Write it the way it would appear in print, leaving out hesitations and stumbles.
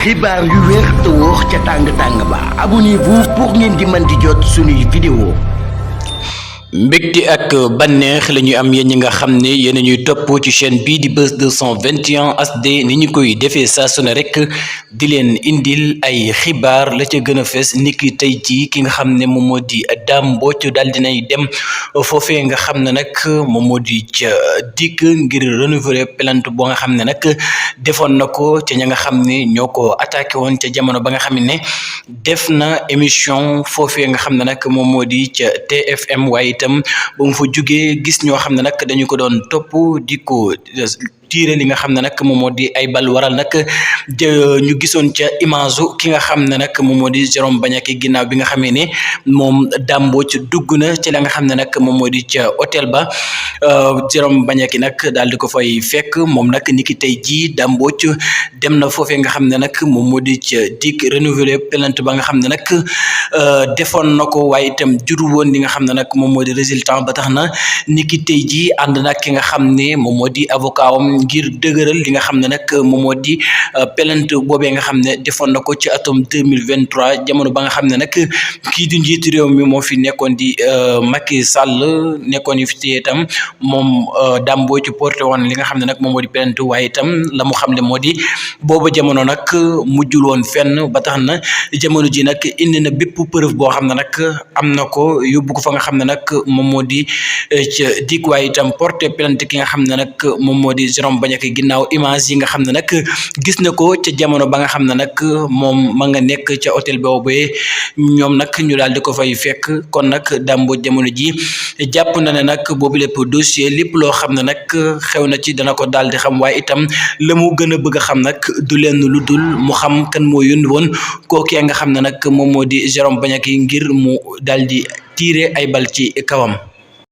xibaar yu wér te wóor ca tàng ba abonnez-vous pour ngeen di mën di jot suñuy vidéo. mbégte ak bànneex la ñuy am yéen ñi nga xam ne yéen a ñuy topp ci chaîne bii di Buzz 221 HD ni ñu koy defee saa su ne rek di leen indil ay xibaar la ca gën a fees niki tey jii ki nga xam ne moom moo di Dame Mbodj daal dinay dem foofee nga xam ne nag moom moo di ca dikk ngir renouveler plainte boo nga xam ne nag defoon na ko ca ña nga xam ne ñoo ko attaqué woon ca jamono ba nga xam ne def na émission foofee nga xam ne nag moom moo di ca TFM waaye itam ba mu fa jugee gis ñoo xam ne nag dañu ko doon topp di ko tiire li nga xam ne nag moom moo di ay bal waral nag ñu gisoon ca image ki nga xam ne nag moom moo di Jérôme Bandiaky ginnaaw bi nga xamee ne moom Dame Mbodj dugg na ci la nga xam ne nag moom moo di ca hôtel ba Jérôme Bandiaky nag daal di ko fay fekk moom nag niki tey jii Dame Mbodj dem na foofee nga xam ne nag moom moo di ca dikk renouveler plainte ba nga xam ne nag defoon na ko waaye itam juru woon li nga xam ne nag moom moo di résultat ba tax na niki tey jii ànd nag ki nga xam ne moom moo di avocat am ngir dëgëral li nga xam ne nag moom moo di plainte boobee nga xam ne defoon na ko ci atum 2023 jamono ba nga xam ne nag kii di njiitu réew mi moo fi nekkoon di Macky Sall nekkoon fi ci itam moom Dame Mbodj porté woon li nga xam ne nag moom moo di plainte waaye itam la mu xam ne moo di booba jamono nag mujjul woon fenn ba tax na jamono ji nag indi na bépp preuve boo xam ne nag am na ko yóbbu ko fa nga xam ne nag moom moo di ca dik waaye itam porté plainte ki nga xam ne nag moom moo di Jérôme Bandiaky ginnaaw image yi nga xam ne nag gis na ko ca jamono ba nga xam ne nag moom ma nga nekk ca hôtel boobee ñoom nag ñu daal di ko fay fekk kon nag Dame Mbodj jamono ji jàpp na ne nag boobu lépp dossier lépp loo xam ne nag xew na ci dana ko daal di xam waaye itam la mu gën a bëgg a xam nag du leen lu dul mu xam kan moo yónni woon kookee nga xam ne nag moom moo di Jérôme Bandiaky ngir mu daal di tiire ay bal ci kawam.